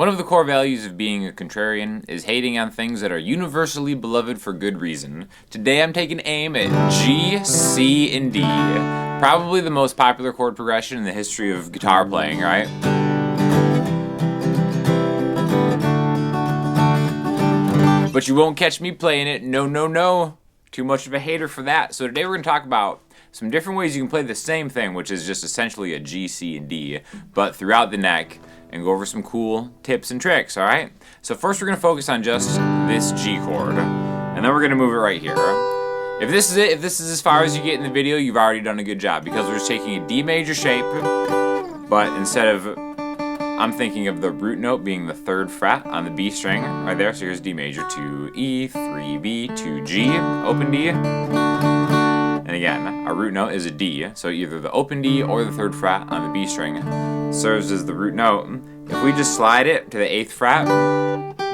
One of the core values of being a contrarian is hating on things that are universally beloved for good reason. Today I'm taking aim at G, C, and D. Probably the most popular chord progression in the history of guitar playing, right? But you won't catch me playing it. No, no, no. Too much of a hater for that. So today we're going to talk about some different ways you can play the same thing, which is just essentially a G, C, and D, but throughout the neck, and go over some cool tips and tricks, alright? So first we're going to focus on just this G chord, and then we're going to move it right here. If this is it, if this is as far as you get in the video, you've already done a good job, because we're just taking a D major shape, but instead of, I'm thinking of the root note being the 3rd fret on the B string, right there. So here's D major, 2 E, 3 B, 2 G, open D. And again, our root note is a D, so either the open D or the 3rd fret on the B string serves as the root note. If we just slide it to the 8th fret,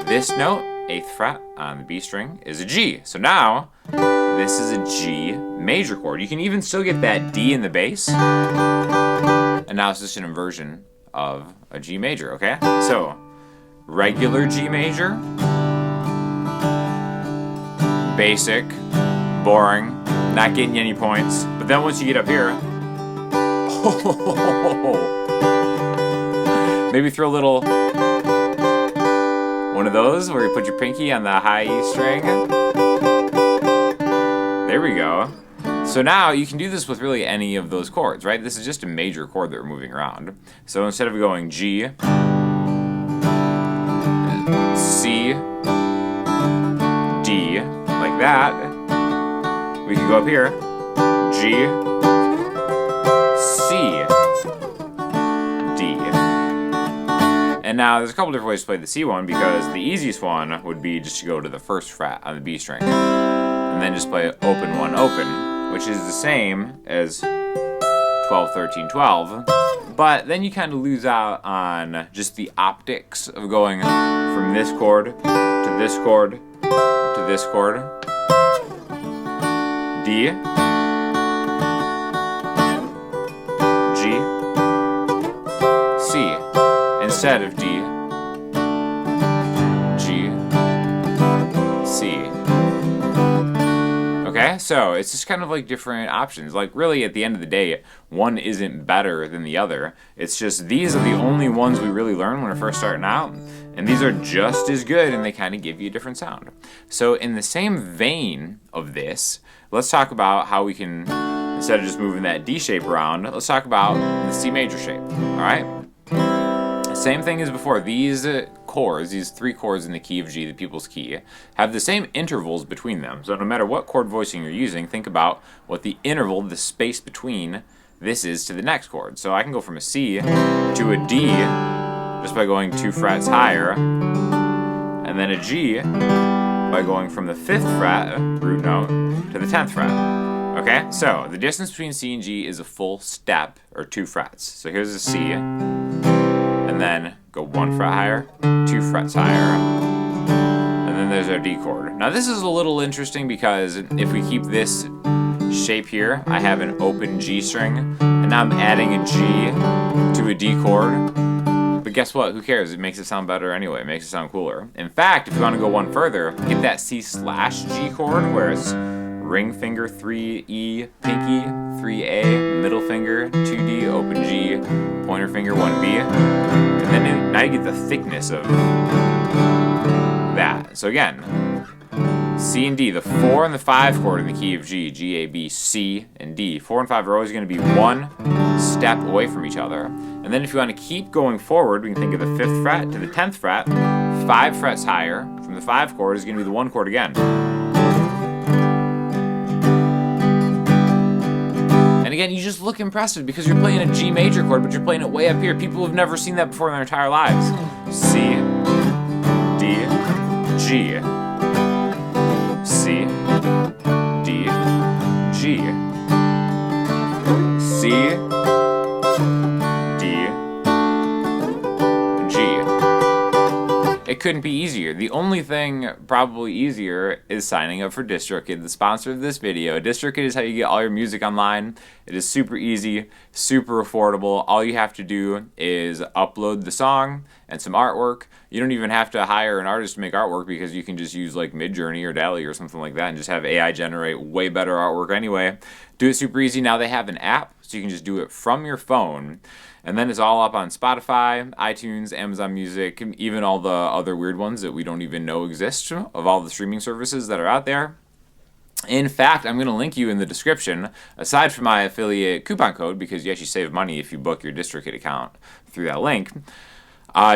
this note, 8th fret on the B string, is a G. So now, this is a G major chord. You can even still get that D in the bass, and now it's just an inversion of a G major, okay? So, regular G major, basic, boring, not getting any points. But then once you get up here, maybe throw a little one of those where you put your pinky on the high E string. There we go. So now you can do this with really any of those chords, right? This is just a major chord that we're moving around. So instead of going G, C, D, like that, we can go up here, G, C, D. And now there's a couple different ways to play the C one, because the easiest one would be just to go to the 1st fret on the B string, and then just play open 1 open, which is the same as 12, 13, 12. But then you kind of lose out on just the optics of going from this chord to this chord to this chord. D, G, C, instead of D, G, C. Okay, so it's just kind of like different options. Like really at the end of the day, one isn't better than the other. It's just these are the only ones we really learn when we're first starting out. And these are just as good, and they kind of give you a different sound. So in the same vein of this, let's talk about how we can, instead of just moving that D shape around, let's talk about the C major shape, all right? Same thing as before. These chords, these 3 chords in the key of G, the people's key, have the same intervals between them. So no matter what chord voicing you're using, think about what the interval, the space between this is to the next chord. So I can go from a C to a D just by going 2 frets higher, and then a G by going from the 5th fret, root note, to the 10th fret. Okay, so the distance between C and G is a full step, or 2 frets. So here's a C, and then go 1 fret higher, 2 frets higher, and then there's our D chord. Now this is a little interesting because if we keep this shape here, I have an open G string, and now I'm adding a G to a D chord. But guess what? Who cares? It makes it sound better anyway. It makes it sound cooler. In fact, if you want to go one further, get that C/G chord where it's ring finger 3E, pinky 3A, middle finger 2D, open G, pointer finger 1B, and then now you get the thickness of that. So again, C and D, the 4 and the 5 chord in the key of G, G, A, B, C, and D. 4 and 5 are always going to be one step away from each other. And then if you want to keep going forward, we can think of the 5th fret to the 10th fret, 5 frets higher from the 5 chord is going to be the 1 chord again. And again, you just look impressive because you're playing a G major chord, but you're playing it way up here. People have never seen that before in their entire lives. C, D, G, C, D, G, C, D, G. It couldn't be easier. The only thing probably easier is signing up for DistroKid, the sponsor of this video. DistroKid is how you get all your music online. It is super easy, super affordable. All you have to do is upload the song, and some artwork. You don't even have to hire an artist to make artwork because you can just use like Midjourney or DALL-E or something like that and just have AI generate way better artwork anyway. Do it super easy. Now they have an app, so you can just do it from your phone. And then it's all up on Spotify, iTunes, Amazon Music, even all the other weird ones that we don't even know exist of all the streaming services that are out there. In fact, I'm going to link you in the description, aside from my affiliate coupon code, because you actually save money if you book your DistroKid account through that link.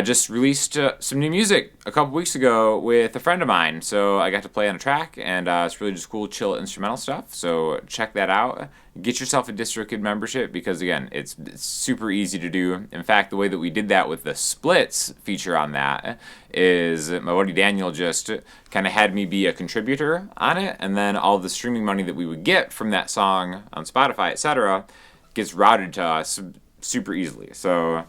Just released some new music a couple weeks ago with a friend of mine. So I got to play on a track, and it's really just cool, chill instrumental stuff. So check that out. Get yourself a DistroKid membership because, again, it's super easy to do. In fact, the way that we did that with the splits feature on that is my buddy Daniel just kind of had me be a contributor on it, and then all the streaming money that we would get from that song on Spotify, etc., gets routed to us super easily. So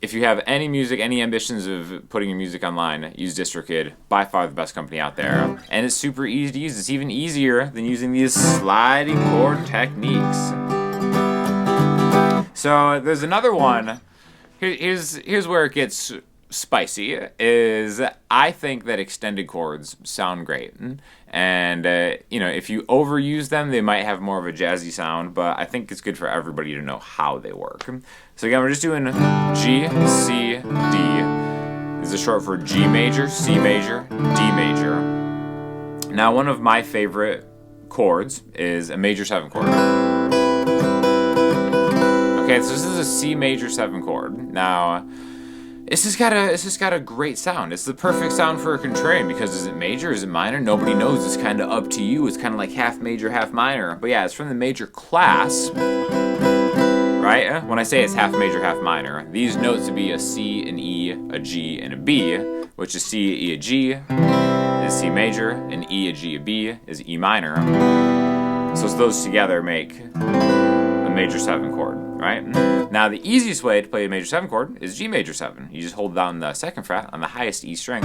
if you have any music, any ambitions of putting your music online, use DistroKid. By far the best company out there. And it's super easy to use. It's even easier than using these sliding chord techniques. So there's another one. Here's where it gets spicy, is I think that extended chords sound great. And, if you overuse them, they might have more of a jazzy sound, but I think it's good for everybody to know how they work. So again, we're just doing G, C, D. This is short for G major, C major, D major. Now, one of my favorite chords is a major 7 chord. Okay, so this is a C major 7 chord. Now, it's just got a great sound. It's the perfect sound for a contrarian because is it major, is it minor? Nobody knows. It's kind of up to you. It's kind of like half major, half minor. But yeah, it's from the major class, right? When I say it's half major, half minor, these notes would be a C, an E, a G, and a B, which is C, E, a G is C major, and E, a G, a B is E minor. So it's those together make a major 7 chord, right? Now the easiest way to play a major 7 chord is G major 7. You just hold down the 2nd fret on the highest E string.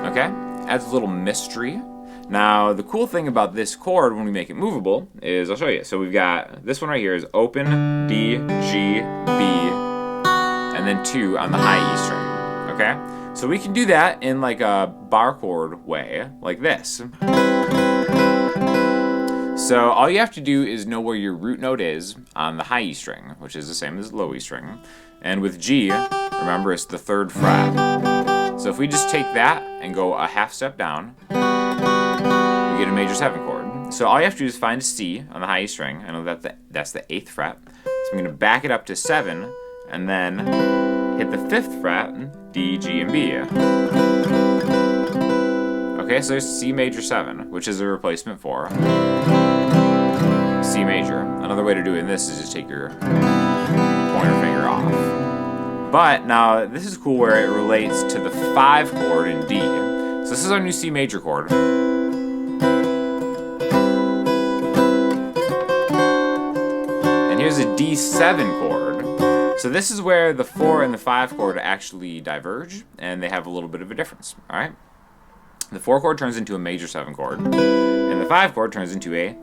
Okay? Adds a little mystery. Now the cool thing about this chord when we make it movable is, I'll show you. So we've got this one right here is open, D, G, B, and then 2 on the high E string. Okay? So we can do that in like a bar chord way, like this. So all you have to do is know where your root note is on the high E string, which is the same as the low E string. And with G, remember it's the 3rd fret. So if we just take that and go a half step down, we get a major 7 chord. So all you have to do is find a C on the high E string. I know that's the 8th fret. So I'm going to back it up to 7 and then hit the 5th fret, D, G, and B. Okay, so there's C major 7, which is a replacement for C major. Another way to do this is just take your pointer finger off. But now this is cool where it relates to the 5 chord in D. So this is our new C major chord. And here's a D7 chord. So this is where the 4 and the 5 chord actually diverge, and they have a little bit of a difference, all right? The 4 chord turns into a major 7 chord, and the 5 chord turns into a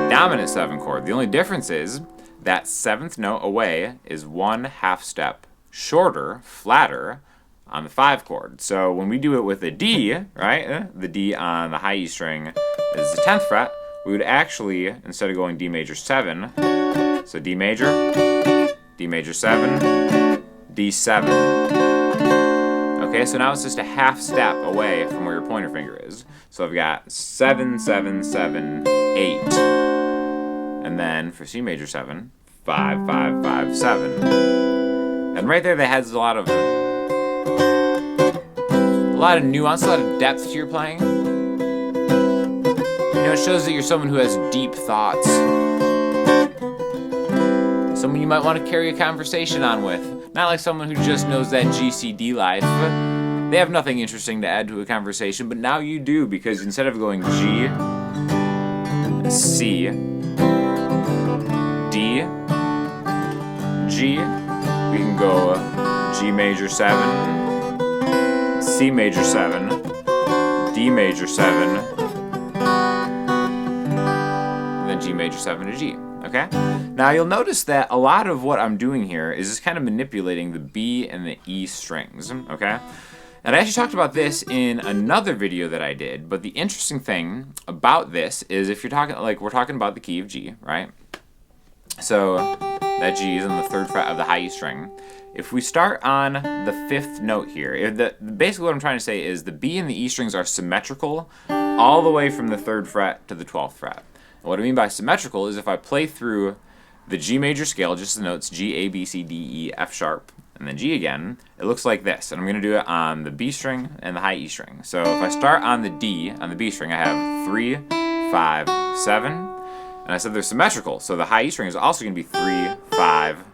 dominant 7 chord. The only difference is that 7th note away is 1 half step shorter, flatter, on the 5 chord. So when we do it with a D, right, the D on the high E string is the 10th fret, we would actually, instead of going D major 7, so D major 7, D7. Okay, so now it's just a half step away from where your pointer finger is. So I've got 7, 7, 7, 8. And then for C major 7, 5, 5, 5, 7. And right there that has a lot of nuance, a lot of depth to your playing. It shows that you're someone who has deep thoughts. Someone you might want to carry a conversation on with. Not like someone who just knows that GCD life. They have nothing interesting to add to a conversation, but now you do, because instead of going G, C, D, G, we can go G major 7, C major 7, D major 7, and then G major 7 to G. Okay? Now you'll notice that a lot of what I'm doing here is just kind of manipulating the B and the E strings, okay? And I actually talked about this in another video that I did, but the interesting thing about this is if you're talking, like we're talking about the key of G, right? So that G is on the 3rd fret of the high E string. If we start on the 5th note here, basically what I'm trying to say is the B and the E strings are symmetrical all the way from the 3rd fret to the 12th fret. And what I mean by symmetrical is if I play through the G major scale, just the notes G, A, B, C, D, E, F sharp, and then G again, it looks like this. And I'm going to do it on the B string and the high E string. So if I start on the D, on the B string, I have 3, 5, 7. And I said they're symmetrical, so the high E string is also going to be 3, 5,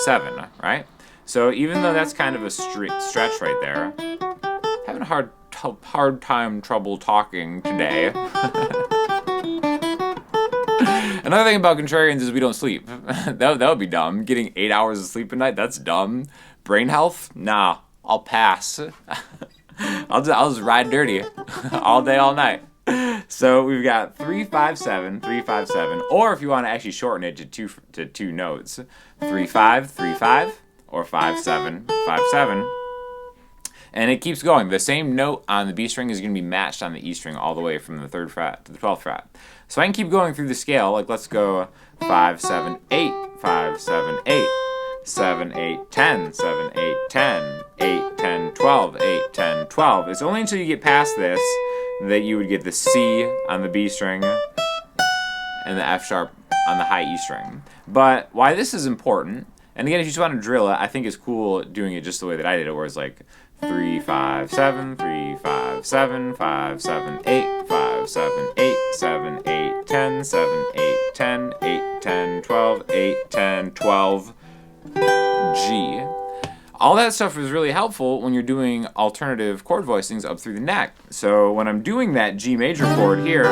7, right? So even though that's kind of a stretch right there, having a hard time trouble talking today. Another thing about contrarians is we don't sleep. that would be dumb. Getting 8 hours of sleep a night, that's dumb. Brain health? Nah, I'll pass. I'll just ride dirty all day, all night. So we've got 3, 5, 7, 3, 5, 7, or if you want to actually shorten it to two notes, 3, 5, 3, 5, or 5, 7, 5, 7. And it keeps going. The same note on the B string is going to be matched on the E string all the way from the 3rd fret to the 12th fret. So I can keep going through the scale. Like let's go 5, 7, 8, 5, 7, 8, 7, 8, 10, 7, 8, 10, 8, 10, 12, 8, 10, 12. It's only until you get past this that you would get the C on the B string and the F sharp on the high E string. But why this is important, and again, if you just want to drill it, I think it's cool doing it just the way that I did it, where it's like 3, 5, 7, 3, 5, 7, 5, 7, 8, 5, 7, 8, 7, 8, 10, 7, 8, 10, 8, 10, 12, 8, 10, 12, G. All that stuff is really helpful when you're doing alternative chord voicings up through the neck. So when I'm doing that G major chord here,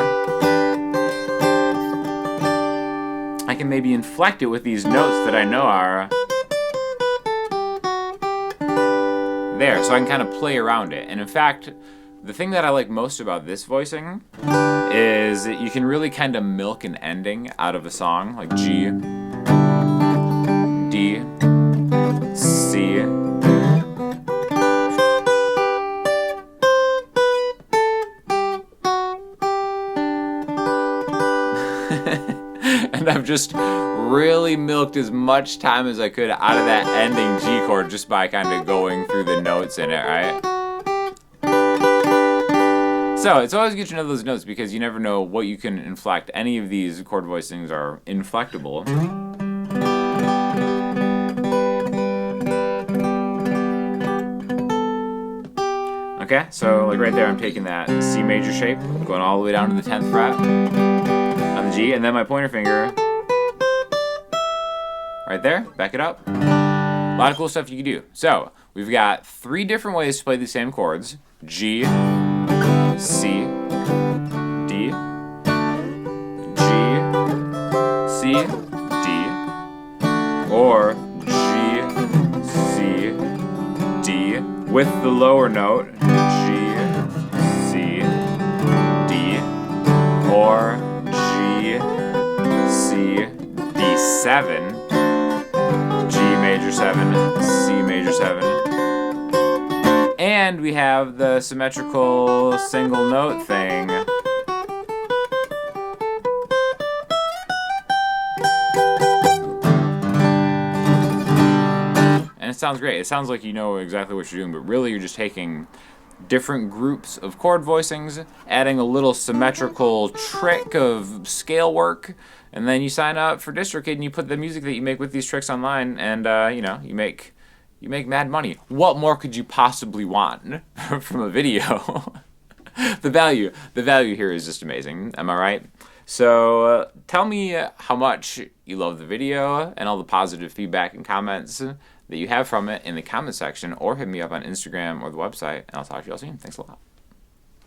I can maybe inflect it with these notes that I know are there, so I can kind of play around it. And in fact, the thing that I like most about this voicing is that you can really kind of milk an ending out of a song, like G, D, C. And I've just really milked as much time as I could out of that ending G chord just by kind of going through the notes in it, right? So it's always good to know those notes because you never know what you can inflect. Any of these chord voicings are inflectable. Okay, so like right there I'm taking that C major shape, going all the way down to the 10th fret on the G, and then my pointer finger right there, back it up. A lot of cool stuff you can do. So we've got 3 different ways to play these same chords: G, C, D, G, C, D, or G, C, D with the lower note, G, C, D, or G, C, D7, G major 7, C major 7. And we have the symmetrical single note thing. And it sounds great. It sounds like you know exactly what you're doing, but really you're just taking different groups of chord voicings, adding a little symmetrical trick of scale work, and then you sign up for DistroKid and you put the music that you make with these tricks online, and you make mad money. What more could you possibly want from a video? The value here is just amazing. Am I right? So tell me how much you love the video and all the positive feedback and comments that you have from it in the comment section, or hit me up on Instagram or the website, and I'll talk to you all soon. Thanks a lot.